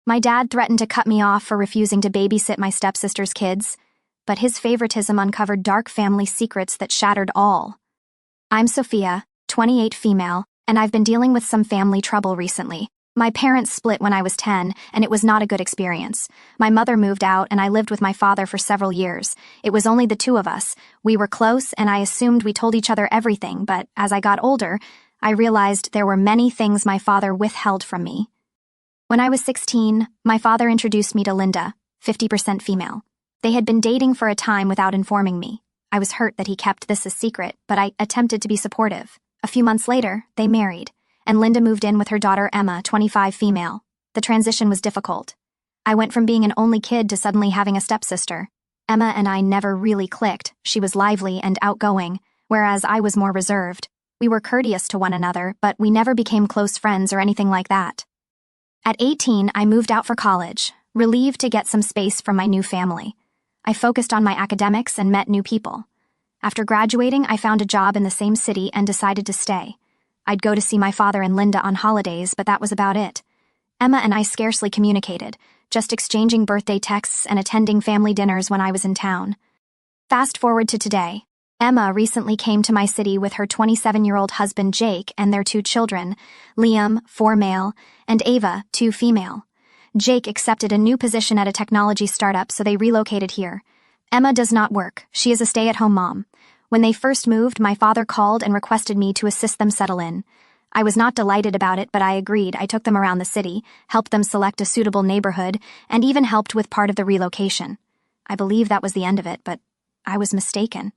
My dad threatened to cut me off for refusing to babysit my stepsister's kids, but his favoritism uncovered dark family secrets that shattered all. I'm Sophia, 28 female, and I've been dealing with some family trouble recently. My parents split when I was 10, and it was not a good experience. My mother moved out, and I lived with my father for several years. It was only the two of us. We were close, and I assumed we told each other everything, but as I got older, I realized there were many things my father withheld from me. When I was 16, my father introduced me to Linda, 50% female. They had been dating for a time without informing me. I was hurt that he kept this a secret, but I attempted to be supportive. A few months later, they married, and Linda moved in with her daughter Emma, 25 female. The transition was difficult. I went from being an only kid to suddenly having a stepsister. Emma and I never really clicked. She was lively and outgoing, whereas I was more reserved. We were courteous to one another, but we never became close friends or anything like that. At 18, I moved out for college, relieved to get some space from my new family. I focused on my academics and met new people. After graduating, I found a job in the same city and decided to stay. I'd go to see my father and Linda on holidays, but that was about it. Emma and I scarcely communicated, just exchanging birthday texts and attending family dinners when I was in town. Fast forward to today. Emma recently came to my city with her 27-year-old husband Jake and their 2 children, Liam, 4 male, and Ava, 2 female. Jake accepted a new position at a technology startup, so they relocated here. Emma does not work. She is a stay-at-home mom. When they first moved, my father called and requested me to assist them settle in. I was not delighted about it, but I agreed. I took them around the city, helped them select a suitable neighborhood, and even helped with part of the relocation. I believe that was the end of it, but I was mistaken.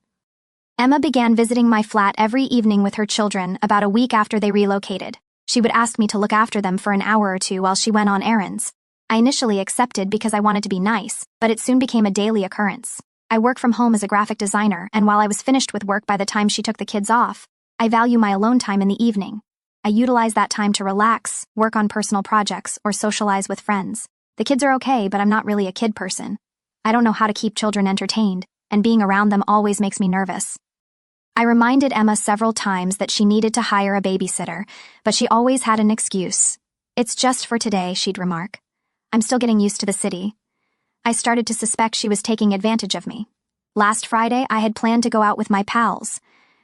Emma began visiting my flat every evening with her children about a week after they relocated. She would ask me to look after them for an hour or two while she went on errands. I initially accepted because I wanted to be nice, but it soon became a daily occurrence. I work from home as a graphic designer, and while I was finished with work by the time she took the kids off, I value my alone time in the evening. I utilize that time to relax, work on personal projects, or socialize with friends. The kids are okay, but I'm not really a kid person. I don't know how to keep children entertained, and being around them always makes me nervous. I reminded Emma several times that she needed to hire a babysitter, but she always had an excuse. "It's just for today," she'd remark. I'm still getting used to the city. I started to suspect she was taking advantage of me. Last Friday, I had planned to go out with my pals.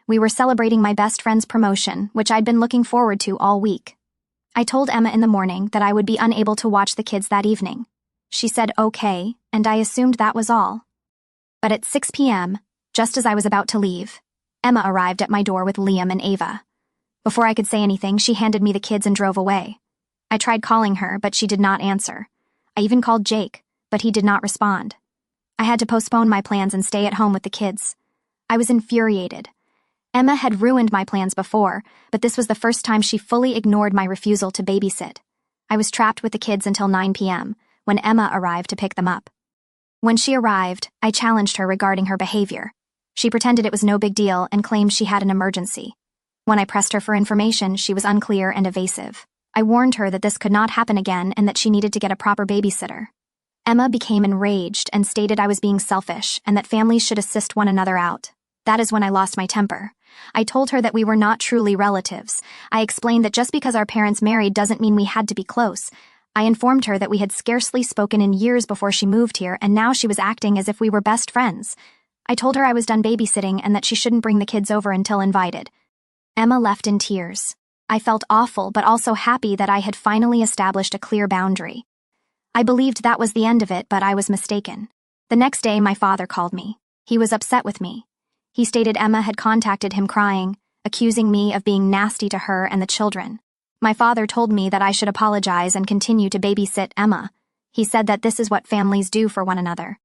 We were celebrating my best friend's promotion, which I'd been looking forward to all week. I told Emma in the morning that I would be unable to watch the kids that evening. She said okay, and I assumed that was all. But at 6 p.m., just as I was about to leave, Emma arrived at my door with Liam and Ava. Before I could say anything, she handed me the kids and drove away. I tried calling her, but she did not answer. I even called Jake, but he did not respond. I had to postpone my plans and stay at home with the kids. I was infuriated. Emma had ruined my plans before, but this was the first time she fully ignored my refusal to babysit. I was trapped with the kids until 9 p.m., when Emma arrived to pick them up. When she arrived, I challenged her regarding her behavior. She pretended it was no big deal and claimed she had an emergency. When I pressed her for information, she was unclear and evasive. I warned her that this could not happen again and that she needed to get a proper babysitter. Emma became enraged and stated I was being selfish and that families should assist one another out. That is when I lost my temper. I told her that we were not truly relatives. I explained that just because our parents married doesn't mean we had to be close. I informed her that we had scarcely spoken in years before she moved here, and now she was acting as if we were best friends. I told her I was done babysitting and that she shouldn't bring the kids over until invited. Emma left in tears. I felt awful, but also happy that I had finally established a clear boundary. I believed that was the end of it, but I was mistaken. The next day, my father called me. He was upset with me. He stated Emma had contacted him crying, accusing me of being nasty to her and the children. My father told me that I should apologize and continue to babysit Emma. He said that this is what families do for one another.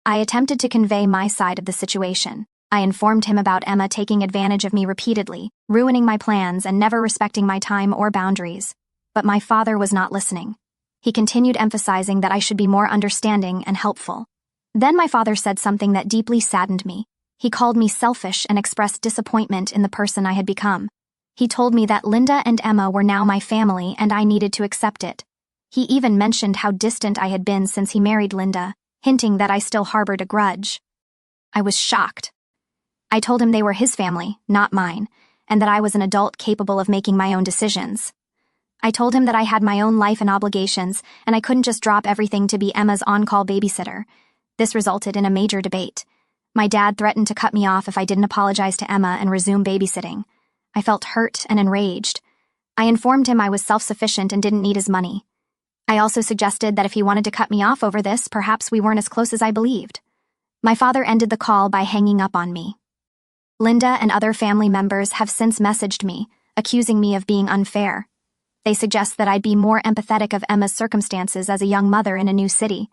I attempted to convey my side of the situation. I informed him about Emma taking advantage of me repeatedly, ruining my plans and never respecting my time or boundaries. But my father was not listening. He continued emphasizing that I should be more understanding and helpful. Then my father said something that deeply saddened me. He called me selfish and expressed disappointment in the person I had become. He told me that Linda and Emma were now my family and I needed to accept it. He even mentioned how distant I had been since he married Linda, hinting that I still harbored a grudge. I was shocked. I told him they were his family, not mine, and that I was an adult capable of making my own decisions. I told him that I had my own life and obligations, and I couldn't just drop everything to be Emma's on-call babysitter. This resulted in a major debate. My dad threatened to cut me off if I didn't apologize to Emma and resume babysitting. I felt hurt and enraged. I informed him I was self-sufficient and didn't need his money. I also suggested that if he wanted to cut me off over this, perhaps we weren't as close as I believed. My father ended the call by hanging up on me. Linda and other family members have since messaged me, accusing me of being unfair. They suggest that I'd be more empathetic of Emma's circumstances as a young mother in a new city.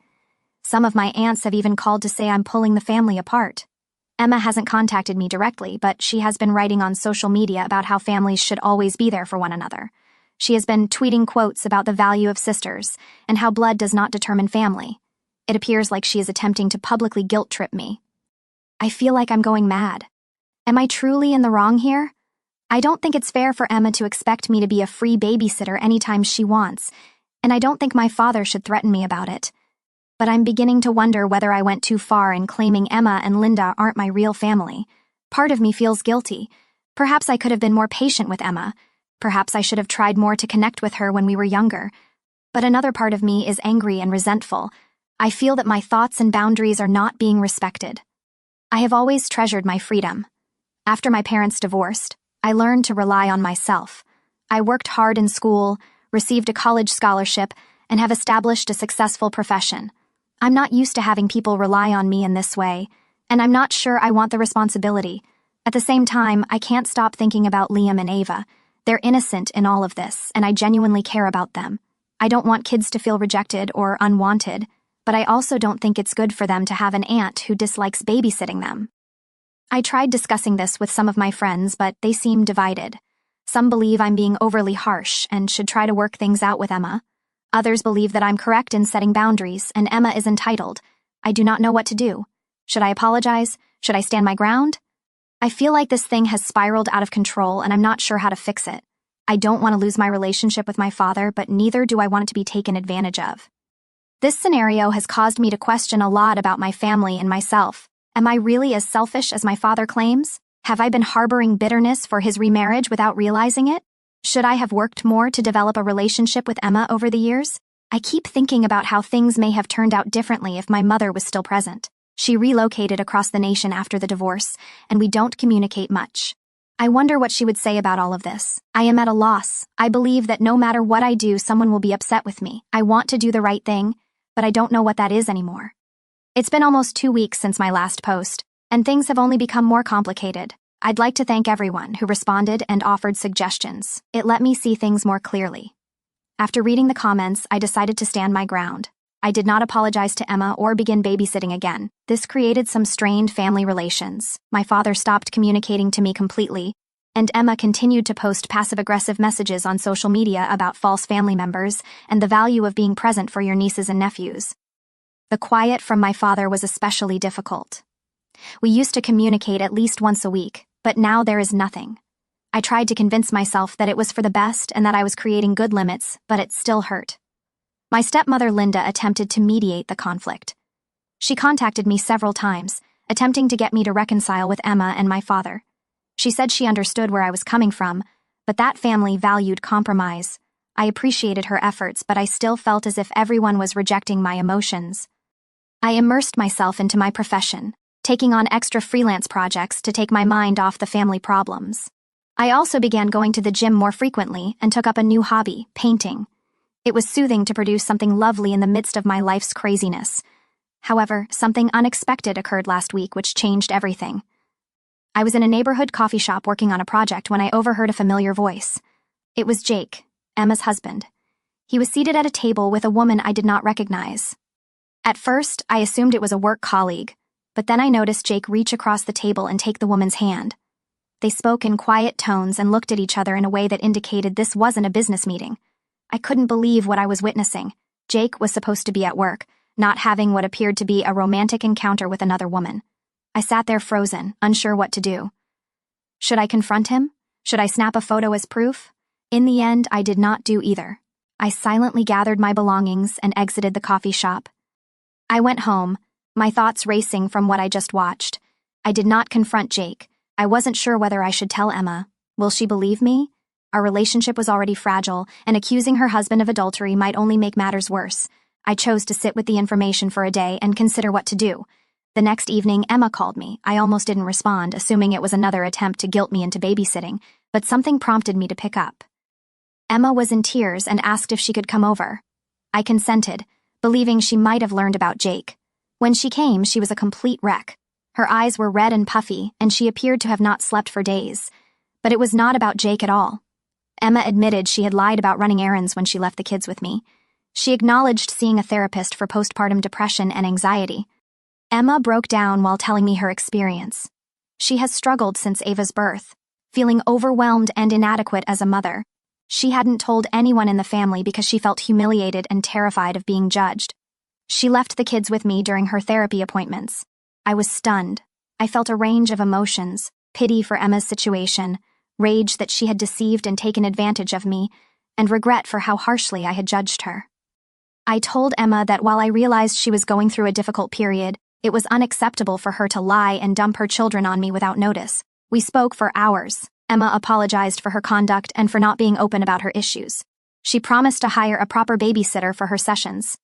Some of my aunts have even called to say I'm pulling the family apart. Emma hasn't contacted me directly, but she has been writing on social media about how families should always be there for one another. She has been tweeting quotes about the value of sisters and how blood does not determine family. It appears like she is attempting to publicly guilt-trip me. I feel like I'm going mad. Am I truly in the wrong here? I don't think it's fair for Emma to expect me to be a free babysitter anytime she wants, and I don't think my father should threaten me about it. But I'm beginning to wonder whether I went too far in claiming Emma and Linda aren't my real family. Part of me feels guilty. Perhaps I could have been more patient with Emma. Perhaps I should have tried more to connect with her when we were younger. But another part of me is angry and resentful. I feel that my thoughts and boundaries are not being respected. I have always treasured my freedom. After my parents divorced, I learned to rely on myself. I worked hard in school, received a college scholarship, and have established a successful profession. I'm not used to having people rely on me in this way, and I'm not sure I want the responsibility. At the same time, I can't stop thinking about Liam and Ava. They're innocent in all of this, and I genuinely care about them. I don't want kids to feel rejected or unwanted, but I also don't think it's good for them to have an aunt who dislikes babysitting them. I tried discussing this with some of my friends, but they seem divided. Some believe I'm being overly harsh and should try to work things out with Emma. Others believe that I'm correct in setting boundaries and Emma is entitled. I do not know what to do. Should I apologize? Should I stand my ground? I feel like this thing has spiraled out of control and I'm not sure how to fix it. I don't want to lose my relationship with my father, but neither do I want it to be taken advantage of. This scenario has caused me to question a lot about my family and myself. Am I really as selfish as my father claims? Have I been harboring bitterness for his remarriage without realizing it? Should I have worked more to develop a relationship with Emma over the years? I keep thinking about how things may have turned out differently if my mother was still present. She relocated across the nation after the divorce, and we don't communicate much. I wonder what she would say about all of this. I am at a loss. I believe that no matter what I do, someone will be upset with me. I want to do the right thing, but I don't know what that is anymore. It's been almost 2 weeks since my last post, and things have only become more complicated. I'd like to thank everyone who responded and offered suggestions. It let me see things more clearly. After reading the comments, I decided to stand my ground. I did not apologize to Emma or begin babysitting again. This created some strained family relations. My father stopped communicating to me completely, and Emma continued to post passive-aggressive messages on social media about false family members and the value of being present for your nieces and nephews. The quiet from my father was especially difficult. We used to communicate at least once a week, but now there is nothing. I tried to convince myself that it was for the best and that I was creating good limits, but it still hurt. My stepmother Linda attempted to mediate the conflict. She contacted me several times, attempting to get me to reconcile with Emma and my father. She said she understood where I was coming from, but that family valued compromise. I appreciated her efforts, but I still felt as if everyone was rejecting my emotions. I immersed myself into my profession, taking on extra freelance projects to take my mind off the family problems. I also began going to the gym more frequently and took up a new hobby, painting. It was soothing to produce something lovely in the midst of my life's craziness. However, something unexpected occurred last week which changed everything. I was in a neighborhood coffee shop working on a project when I overheard a familiar voice. It was Jake, Emma's husband. He was seated at a table with a woman I did not recognize. At first, I assumed it was a work colleague, but then I noticed Jake reach across the table and take the woman's hand. They spoke in quiet tones and looked at each other in a way that indicated this wasn't a business meeting. I couldn't believe what I was witnessing. Jake was supposed to be at work, not having what appeared to be a romantic encounter with another woman. I sat there frozen, unsure what to do. Should I confront him? Should I snap a photo as proof? In the end, I did not do either. I silently gathered my belongings and exited the coffee shop. I went home, my thoughts racing from what I just watched. I did not confront Jake. I wasn't sure whether I should tell Emma. Will she believe me? Our relationship was already fragile, and accusing her husband of adultery might only make matters worse. I chose to sit with the information for a day and consider what to do. The next evening, Emma called me. I almost didn't respond, assuming it was another attempt to guilt me into babysitting, but something prompted me to pick up. Emma was in tears and asked if she could come over. I consented, believing she might have learned about Jake. When she came, she was a complete wreck. Her eyes were red and puffy, and she appeared to have not slept for days. But it was not about Jake at all. Emma admitted she had lied about running errands when she left the kids with me. She acknowledged seeing a therapist for postpartum depression and anxiety. Emma broke down while telling me her experience. She has struggled since Ava's birth, feeling overwhelmed and inadequate as a mother. She hadn't told anyone in the family because she felt humiliated and terrified of being judged. She left the kids with me during her therapy appointments. I was stunned. I felt a range of emotions: pity for Emma's situation, rage that she had deceived and taken advantage of me, and regret for how harshly I had judged her. I told Emma that while I realized she was going through a difficult period, it was unacceptable for her to lie and dump her children on me without notice. We spoke for hours. Emma apologized for her conduct and for not being open about her issues. She promised to hire a proper babysitter for her sessions.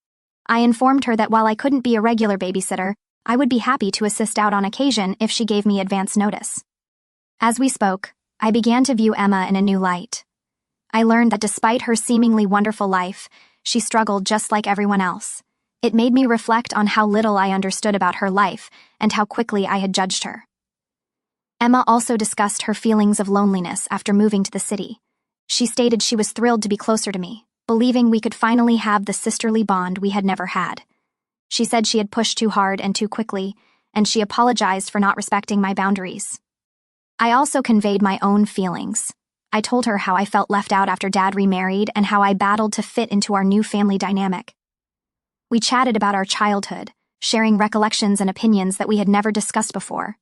I informed her that while I couldn't be a regular babysitter, I would be happy to assist out on occasion if she gave me advance notice. As we spoke, I began to view Emma in a new light. I learned that despite her seemingly wonderful life, she struggled just like everyone else. It made me reflect on how little I understood about her life and how quickly I had judged her. Emma also discussed her feelings of loneliness after moving to the city. She stated she was thrilled to be closer to me, believing we could finally have the sisterly bond we had never had. She said she had pushed too hard and too quickly, and she apologized for not respecting my boundaries. I also conveyed my own feelings. I told her how I felt left out after Dad remarried and how I battled to fit into our new family dynamic. We chatted about our childhood, sharing recollections and opinions that we had never discussed before.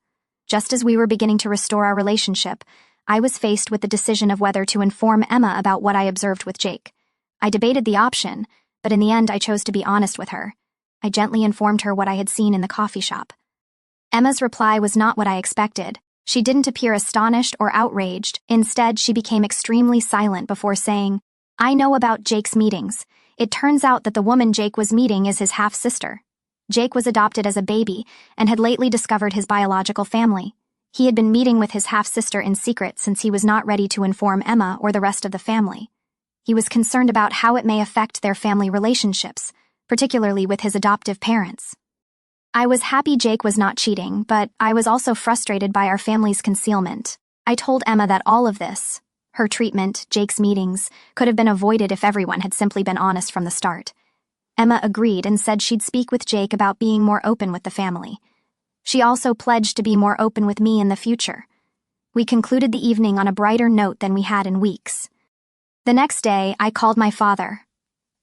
Just as we were beginning to restore our relationship, I was faced with the decision of whether to inform Emma about what I observed with Jake. I debated the option, but in the end I chose to be honest with her. I gently informed her what I had seen in the coffee shop. Emma's reply was not what I expected. She didn't appear astonished or outraged. Instead, she became extremely silent before saying, "I know about Jake's meetings. It turns out that the woman Jake was meeting is his half-sister. Jake was adopted as a baby and had lately discovered his biological family. He had been meeting with his half-sister in secret since he was not ready to inform Emma or the rest of the family. He was concerned about how it may affect their family relationships, particularly with his adoptive parents." I was happy Jake was not cheating, but I was also frustrated by our family's concealment. I told Emma that all of this, her treatment, Jake's meetings, could have been avoided if everyone had simply been honest from the start. Emma agreed and said she'd speak with Jake about being more open with the family. She also pledged to be more open with me in the future. We concluded the evening on a brighter note than we had in weeks. The next day, I called my father.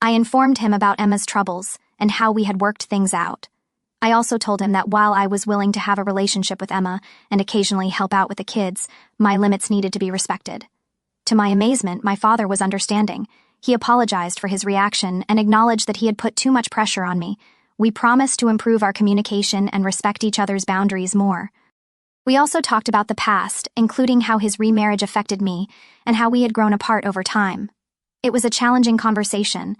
I informed him about Emma's troubles and how we had worked things out. I also told him that while I was willing to have a relationship with Emma and occasionally help out with the kids, my limits needed to be respected. To my amazement, my father was understanding. He apologized for his reaction and acknowledged that he had put too much pressure on me. We promised to improve our communication and respect each other's boundaries more. We also talked about the past, including how his remarriage affected me and how we had grown apart over time. It was a challenging conversation,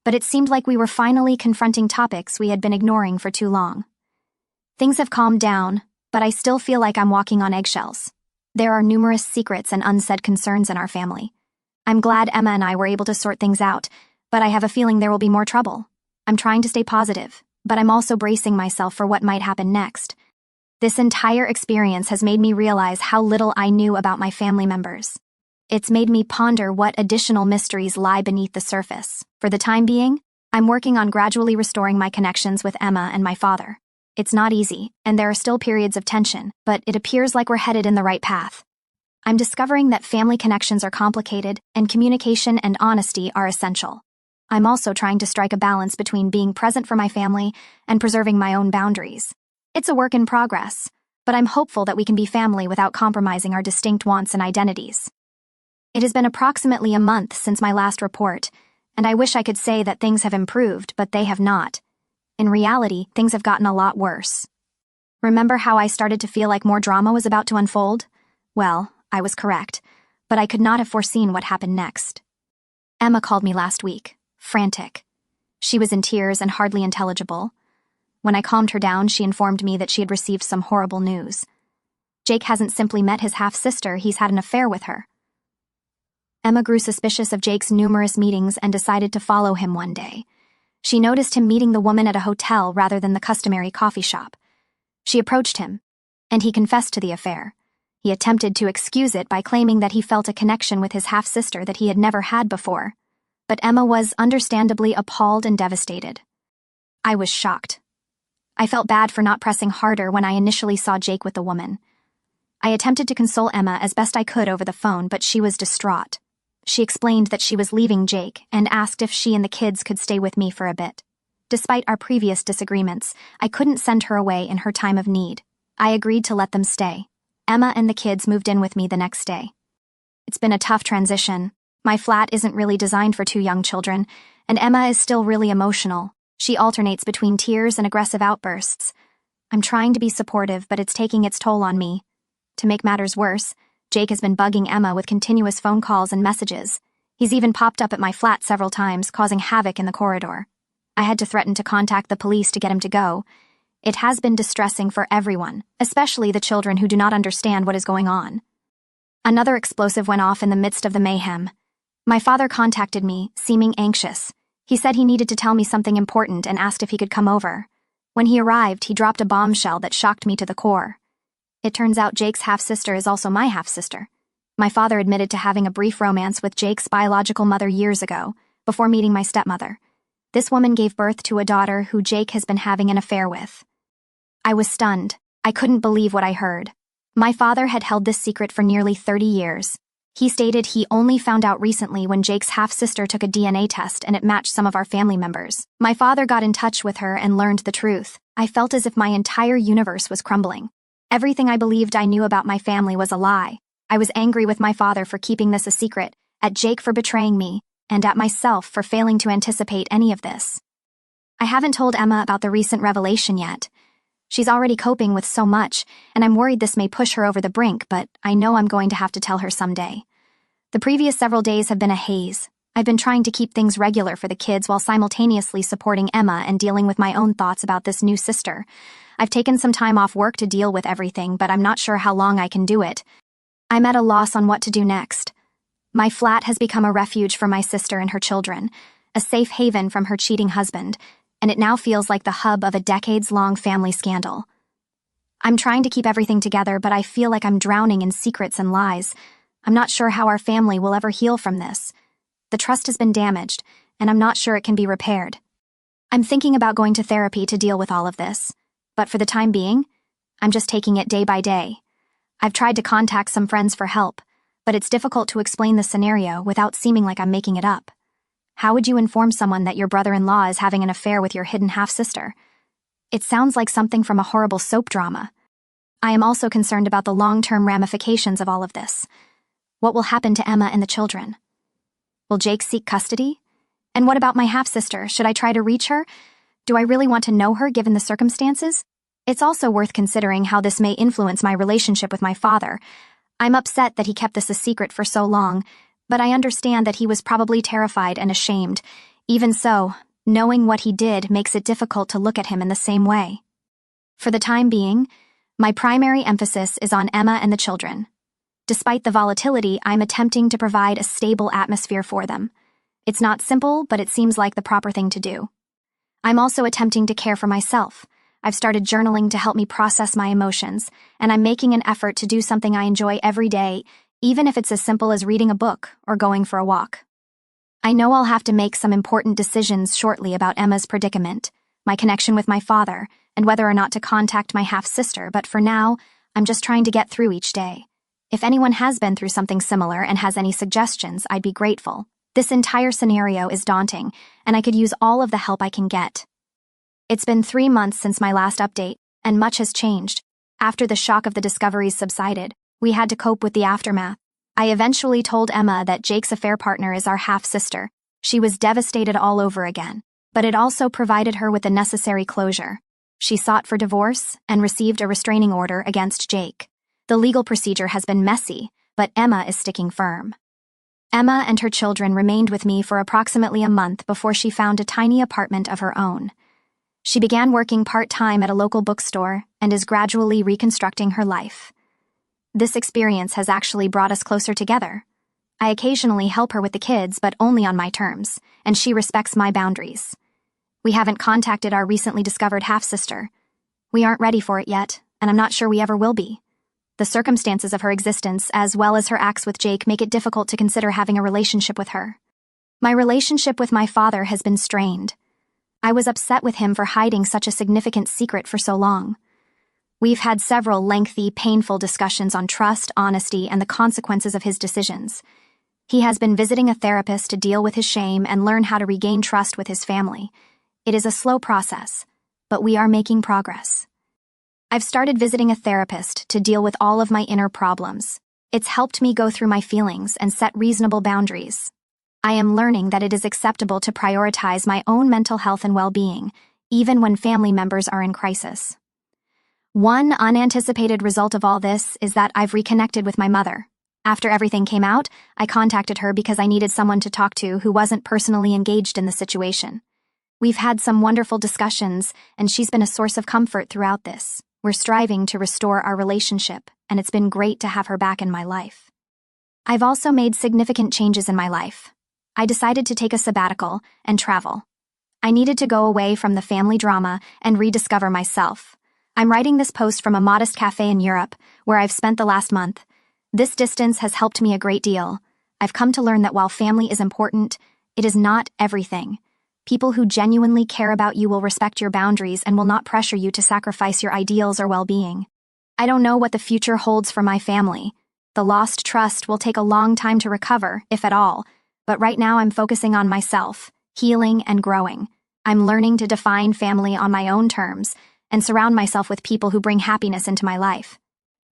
but it seemed like we were finally confronting topics we had been ignoring for too long. Things have calmed down, but I still feel like I'm walking on eggshells. There are numerous secrets and unsaid concerns in our family. I'm glad Emma and I were able to sort things out, but I have a feeling there will be more trouble. I'm trying to stay positive, but I'm also bracing myself for what might happen next. This entire experience has made me realize how little I knew about my family members. It's made me ponder what additional mysteries lie beneath the surface. For the time being, I'm working on gradually restoring my connections with Emma and my father. It's not easy, and there are still periods of tension, but it appears like we're headed in the right path. I'm discovering that family connections are complicated, and communication and honesty are essential. I'm also trying to strike a balance between being present for my family and preserving my own boundaries. It's a work in progress, but I'm hopeful that we can be family without compromising our distinct wants and identities. It has been approximately a month since my last report, and I wish I could say that things have improved, but they have not. In reality, things have gotten a lot worse. Remember how I started to feel like more drama was about to unfold? Well, I was correct. but I could not have foreseen what happened next. Emma called me last week, frantic. She was in tears and hardly intelligible. When I calmed her down, she informed me that she had received some horrible news. Jake hasn't simply met his half-sister, he's had an affair with her. Emma grew suspicious of Jake's numerous meetings and decided to follow him one day. She noticed him meeting the woman at a hotel rather than the customary coffee shop. She approached him, and he confessed to the affair. He attempted to excuse it by claiming that he felt a connection with his half-sister that he had never had before. But Emma was understandably appalled and devastated. I was shocked. I felt bad for not pressing harder when I initially saw Jake with the woman. I attempted to console Emma as best I could over the phone, but she was distraught. She explained that she was leaving Jake and asked if she and the kids could stay with me for a bit. Despite our previous disagreements, I couldn't send her away in her time of need. I agreed to let them stay. Emma and the kids moved in with me the next day. It's been a tough transition. My flat isn't really designed for 2 young children, and Emma is still really emotional. She alternates between tears and aggressive outbursts. I'm trying to be supportive, but it's taking its toll on me. To make matters worse, Jake has been bugging Emma with continuous phone calls and messages. He's even popped up at my flat several times, causing havoc in the corridor. I had to threaten to contact the police to get him to go. It has been distressing for everyone, especially the children who do not understand what is going on. Another explosive went off in the midst of the mayhem. My father contacted me, seeming anxious. He said he needed to tell me something important and asked if he could come over. When he arrived, he dropped a bombshell that shocked me to the core. It turns out Jake's half-sister is also my half-sister. My father admitted to having a brief romance with Jake's biological mother years ago, before meeting my stepmother. This woman gave birth to a daughter who Jake has been having an affair with. I was stunned. I couldn't believe what I heard. My father had held this secret for nearly 30 years. He stated he only found out recently when Jake's half-sister took a DNA test and it matched some of our family members. My father got in touch with her and learned the truth. I felt as if my entire universe was crumbling. Everything I believed I knew about my family was a lie. I was angry with my father for keeping this a secret, at Jake for betraying me, and at myself for failing to anticipate any of this. I haven't told Emma about the recent revelation yet. She's already coping with so much, and I'm worried this may push her over the brink, but I know I'm going to have to tell her someday. The previous several days have been a haze. I've been trying to keep things regular for the kids while simultaneously supporting Emma and dealing with my own thoughts about this new sister. I've taken some time off work to deal with everything, but I'm not sure how long I can do it. I'm at a loss on what to do next. My flat has become a refuge for my sister and her children, a safe haven from her cheating husband, and it now feels like the hub of a decades-long family scandal. I'm trying to keep everything together, but I feel like I'm drowning in secrets and lies. I'm not sure how our family will ever heal from this. The trust has been damaged, and I'm not sure it can be repaired. I'm thinking about going to therapy to deal with all of this. But for the time being, I'm just taking it day by day. I've tried to contact some friends for help, but it's difficult to explain the scenario without seeming like I'm making it up. How would you inform someone that your brother-in-law is having an affair with your hidden half-sister? It sounds like something from a horrible soap drama. I am also concerned about the long-term ramifications of all of this. What will happen to Emma and the children? Will Jake seek custody? And what about my half-sister? Should I try to reach her? Do I really want to know her given the circumstances? It's also worth considering how this may influence my relationship with my father. I'm upset that he kept this a secret for so long, but I understand that he was probably terrified and ashamed. Even so, knowing what he did makes it difficult to look at him in the same way. For the time being, my primary emphasis is on Emma and the children. Despite the volatility, I'm attempting to provide a stable atmosphere for them. It's not simple, but it seems like the proper thing to do. I'm also attempting to care for myself. I've started journaling to help me process my emotions, and I'm making an effort to do something I enjoy every day, even if it's as simple as reading a book or going for a walk. I know I'll have to make some important decisions shortly about Emma's predicament, my connection with my father, and whether or not to contact my half-sister, but for now, I'm just trying to get through each day. If anyone has been through something similar and has any suggestions, I'd be grateful. This entire scenario is daunting, and I could use all of the help I can get. It's been 3 months since my last update, and much has changed. After the shock of the discoveries subsided, we had to cope with the aftermath. I eventually told Emma that Jake's affair partner is our half-sister. She was devastated all over again, but it also provided her with the necessary closure. She sought for divorce and received a restraining order against Jake. The legal procedure has been messy, but Emma is sticking firm. Emma and her children remained with me for approximately a month before she found a tiny apartment of her own. She began working part-time at a local bookstore and is gradually reconstructing her life. This experience has actually brought us closer together. I occasionally help her with the kids, but only on my terms, and she respects my boundaries. We haven't contacted our recently discovered half-sister. We aren't ready for it yet, and I'm not sure we ever will be. The circumstances of her existence, as well as her acts with Jake, make it difficult to consider having a relationship with her. My relationship with my father has been strained. I was upset with him for hiding such a significant secret for so long. We've had several lengthy, painful discussions on trust, honesty, and the consequences of his decisions. He has been visiting a therapist to deal with his shame and learn how to regain trust with his family. It is a slow process, but we are making progress. I've started visiting a therapist to deal with all of my inner problems. It's helped me go through my feelings and set reasonable boundaries. I am learning that it is acceptable to prioritize my own mental health and well-being, even when family members are in crisis. One unanticipated result of all this is that I've reconnected with my mother. After everything came out, I contacted her because I needed someone to talk to who wasn't personally engaged in the situation. We've had some wonderful discussions, and she's been a source of comfort throughout this. We're striving to restore our relationship, and it's been great to have her back in my life. I've also made significant changes in my life. I decided to take a sabbatical and travel. I needed to go away from the family drama and rediscover myself. I'm writing this post from a modest cafe in Europe, where I've spent the last month. This distance has helped me a great deal. I've come to learn that while family is important, it is not everything. People who genuinely care about you will respect your boundaries and will not pressure you to sacrifice your ideals or well-being. I don't know what the future holds for my family. The lost trust will take a long time to recover, if at all, but right now I'm focusing on myself, healing and growing. I'm learning to define family on my own terms and surround myself with people who bring happiness into my life.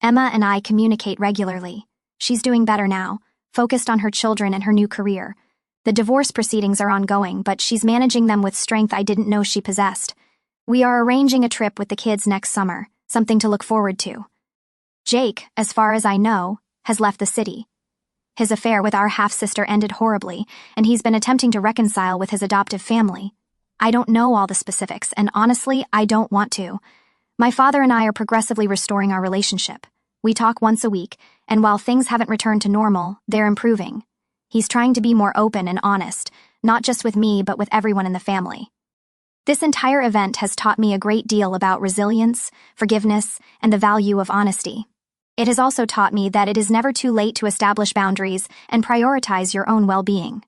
Emma and I communicate regularly. She's doing better now, focused on her children and her new career. The divorce proceedings are ongoing, but she's managing them with strength I didn't know she possessed. We are arranging a trip with the kids next summer, something to look forward to. Jake, as far as I know, has left the city. His affair with our half-sister ended horribly, and he's been attempting to reconcile with his adoptive family. I don't know all the specifics, and honestly, I don't want to. My father and I are progressively restoring our relationship. We talk once a week, and while things haven't returned to normal, they're improving. He's trying to be more open and honest, not just with me but with everyone in the family. This entire event has taught me a great deal about resilience, forgiveness, and the value of honesty. It has also taught me that it is never too late to establish boundaries and prioritize your own well-being.